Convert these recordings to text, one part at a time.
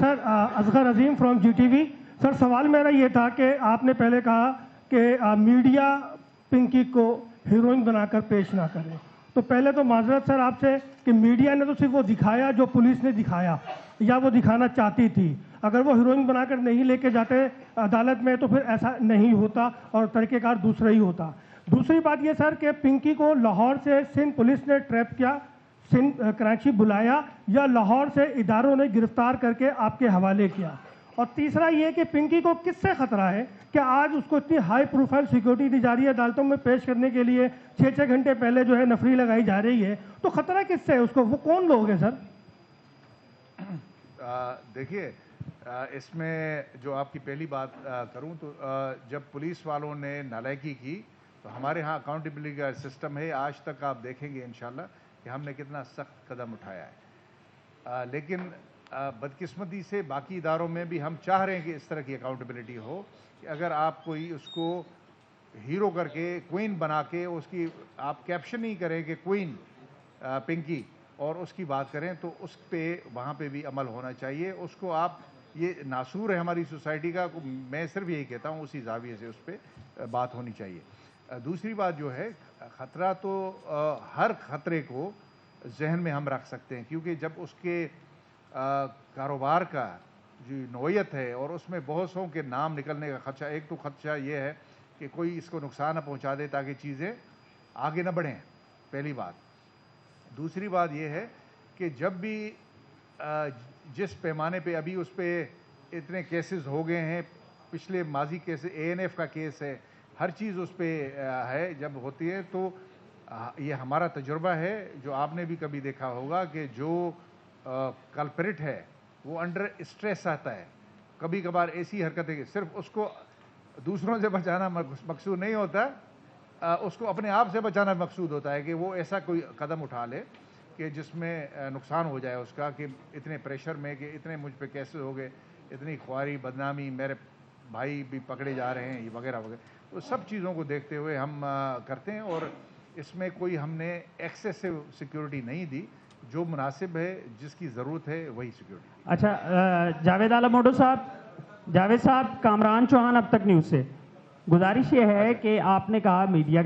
Sir Asghar Azeem from G T V. Sir سوال میرا یہ تھا کہ آپ نے پہلے کہا کہ میڈیا پنکی کو ہیروئن بنا کر پیش نہ کرے. تو پہلے تو معذرت سر آپ سے کہ میڈیا نے تو صرف وہ دکھایا جو پولیس نے دکھایا یا وہ دکھانا چاہتی تھی. اگر وہ ہیروئن بنا کر نہیں لے کے جاتے عدالت میں تو پھر ایسا نہیں ہوتا اور طریقہ کار دوسرا ہی ہوتا. دوسری بات یہ سر کہ پنکی کو لاہور سے سندھ پولیس نے ٹریپ کیا, کراچی بلایا یا لاہور سے اداروں نے گرفتار کر کے آپ کے حوالے کیا. اور تیسرا یہ کہ پنکی کو کس سے خطرہ ہے کہ آج اس کو اتنی ہائی پروفائل سیکورٹی دی جا رہی ہے عدالتوں میں پیش کرنے کے لیے 6 گھنٹے پہلے جو ہے نفری لگائی جا رہی ہے, تو خطرہ کس سے ہے اس کو, وہ کون لوگ ہیں سر؟ دیکھیے اس میں جو آپ کی پہلی بات کروں تو جب پولیس والوں نے نالائکی کی تو ہمارے ہاں اکاؤنٹیبلٹی کا سسٹم ہے. آج تک آپ دیکھیں گے انشاءاللہ کہ ہم نے کتنا سخت قدم اٹھایا ہے. لیکن بدقسمتی سے باقی اداروں میں بھی ہم چاہ رہے ہیں کہ اس طرح کی اکاؤنٹیبلٹی ہو کہ اگر آپ کوئی اس کو ہیرو کر کے کوئین بنا کے اس کی آپ کیپشن ہی کریں کہ کوئین پنکی اور اس کی بات کریں تو اس پہ وہاں پہ بھی عمل ہونا چاہیے. اس کو آپ یہ ناسور ہے ہماری سوسائٹی کا, میں صرف یہی کہتا ہوں اسی زاویے سے اس پہ بات ہونی چاہیے. دوسری بات جو ہے خطرہ تو ہر خطرے کو ذہن میں ہم رکھ سکتے ہیں کیونکہ جب اس کے کاروبار کا جو نوعیت ہے اور اس میں بہت سو کے نام نکلنے کا خدشہ, ایک تو خدشہ یہ ہے کہ کوئی اس کو نقصان نہ پہنچا دے تاکہ چیزیں آگے نہ بڑھیں, پہلی بات. دوسری بات یہ ہے کہ جب بھی جس پیمانے پہ ابھی اس پہ اتنے کیسز ہو گئے ہیں, پچھلے ماضی کیس اے این ایف کا کیس ہے, ہر چیز اس پہ ہے جب ہوتی ہے تو یہ ہمارا تجربہ ہے جو آپ نے بھی کبھی دیکھا ہوگا کہ جو کلپریٹ ہے وہ انڈر اسٹریس آتا ہے. کبھی کبھار ایسی حرکتیں صرف اس کو دوسروں سے بچانا مقصود نہیں ہوتا, اس کو اپنے آپ سے بچانا مقصود ہوتا ہے کہ وہ ایسا کوئی قدم اٹھا لے کہ جس میں نقصان ہو جائے اس کا, کہ اتنے پریشر میں کہ اتنے مجھ پہ کیسے ہو گئے, اتنی خواری بدنامی, میرے بھائی بھی پکڑے جا رہے ہیں وغیرہ وغیرہ. تو سب چیزوں کو دیکھتے ہوئے ہم کرتے ہیں اور اس میں کوئی ہم نے ایکسیسو سیکیورٹی نہیں دی, جو مناسب ہے جس کی ضرورت ہے وہی سیکیورٹی. اچھا جاوید عالم موڈو صاحب, جاوید صاحب, کامران چوہان اب تک نیوز سے. گزارش یہ ہے کہ آپ نے کہا میڈیا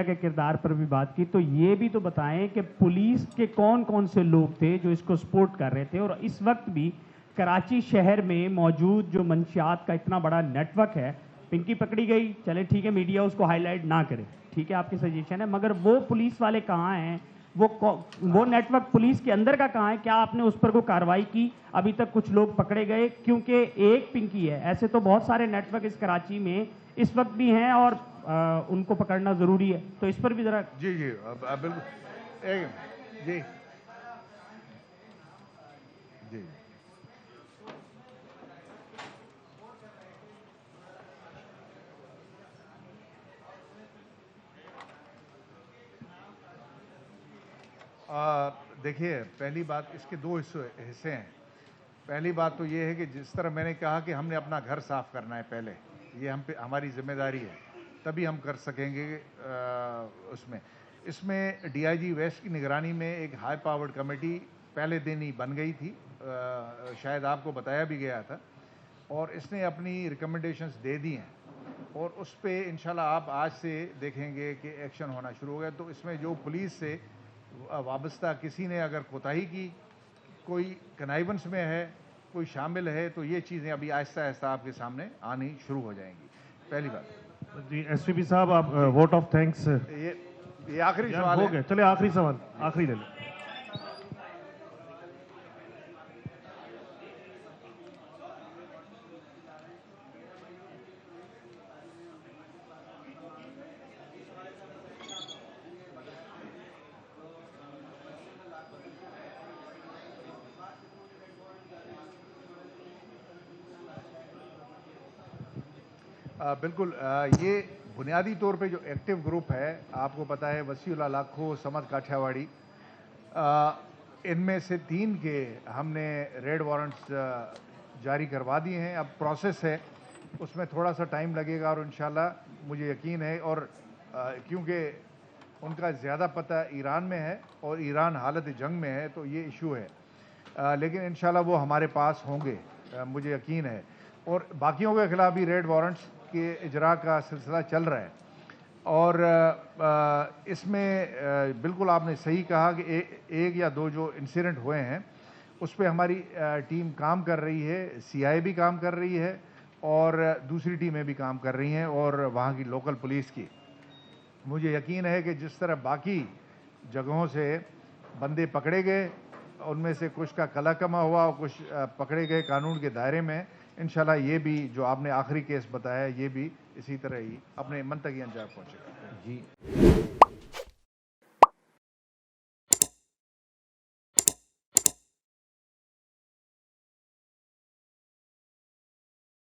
کے کردار پر بھی بات کی, تو یہ بھی تو بتائیں کہ پولیس کے کون کون سے لوگ تھے جو اس کو سپورٹ کر رہے تھے, اور اس وقت بھی کراچی شہر میں موجود جو منشیات کا اتنا بڑا نیٹ ورک ہے. پنکی پکڑی گئی, چلے ٹھیک ہے میڈیا اس کو ہائی لائٹ نہ کرے, ٹھیک ہے آپ کی سجیشن ہے, مگر وہ پولیس والے کہاں ہیں, وہ نیٹ ورک پولیس کے اندر کا کہاں ہے, کیا آپ نے اس پر کوئی کارروائی کی؟ ابھی تک کچھ لوگ پکڑے گئے کیونکہ ایک پنکی ہے, ایسے تو بہت سارے نیٹ ورک اس کراچی میں اس وقت بھی ہیں اور ان کو پکڑنا ضروری ہے, تو اس پر بھی ذرا. جی جی بالکل جی جی دیکھیے پہلی بات اس کے دو حصے ہیں. پہلی بات تو یہ ہے کہ جس طرح میں نے کہا کہ ہم نے اپنا گھر صاف کرنا ہے پہلے, یہ ہم پہ ہماری ذمہ داری ہے, تبھی ہم کر سکیں گے. اس میں ڈی آئی جی ویسٹ کی نگرانی میں ایک ہائی پاورڈ کمیٹی پہلے دن ہی بن گئی تھی, شاید آپ کو بتایا بھی گیا تھا, اور اس نے اپنی ریکمنڈیشنز دے دی ہیں اور اس پہ انشاءاللہ آپ آج سے دیکھیں گے کہ ایکشن ہونا شروع ہو گیا. تو اس میں جو پولیس سے وابستہ کسی نے اگر کوتاہی کی, کوئی کنائیونس میں ہے, کوئی شامل ہے, تو یہ چیزیں ابھی آہستہ آہستہ آپ کے سامنے آنی شروع ہو جائیں گی. پہلی بات. جی ایس پی صاحب آپ ووٹ آف تھینکس, یہ آخری سوال ہو گیا, چلے آخری سوال آخری لے لیں. بالکل, یہ بنیادی طور پہ جو ایکٹیو گروپ ہے آپ کو پتہ ہے, وسیع اللہ لاکھو, سمت کاٹھیاواڑی, ان میں سے 3 کے ہم نے ریڈ وارنٹس جاری کروا دیے ہیں. اب پروسیس ہے, اس میں تھوڑا سا ٹائم لگے گا اور انشاءاللہ مجھے یقین ہے, اور کیونکہ ان کا زیادہ پتہ ایران میں ہے اور ایران حالت جنگ میں ہے تو یہ ایشو ہے. لیکن انشاءاللہ وہ ہمارے پاس ہوں گے، مجھے یقین ہے. اور باقیوں کے خلاف بھی ریڈ وارنٹس کے اجرا کا سلسلہ چل رہا ہے. اور اس میں بالکل آپ نے صحیح کہا کہ ایک یا دو جو انسیڈنٹ ہوئے ہیں اس پہ ہماری ٹیم کام کر رہی ہے، سی آئی بھی کام کر رہی ہے اور دوسری ٹیمیں بھی کام کر رہی ہیں اور وہاں کی لوکل پولیس کی. مجھے یقین ہے کہ جس طرح باقی جگہوں سے بندے پکڑے گئے، ان میں سے کچھ کا کلا کما ہوا اور کچھ پکڑے گئے قانون کے دائرے میں، انشاءاللہ یہ بھی جو آپ نے آخری کیس بتایا یہ بھی اسی طرح ہی اپنے منطقی انجام پہنچے گا. جی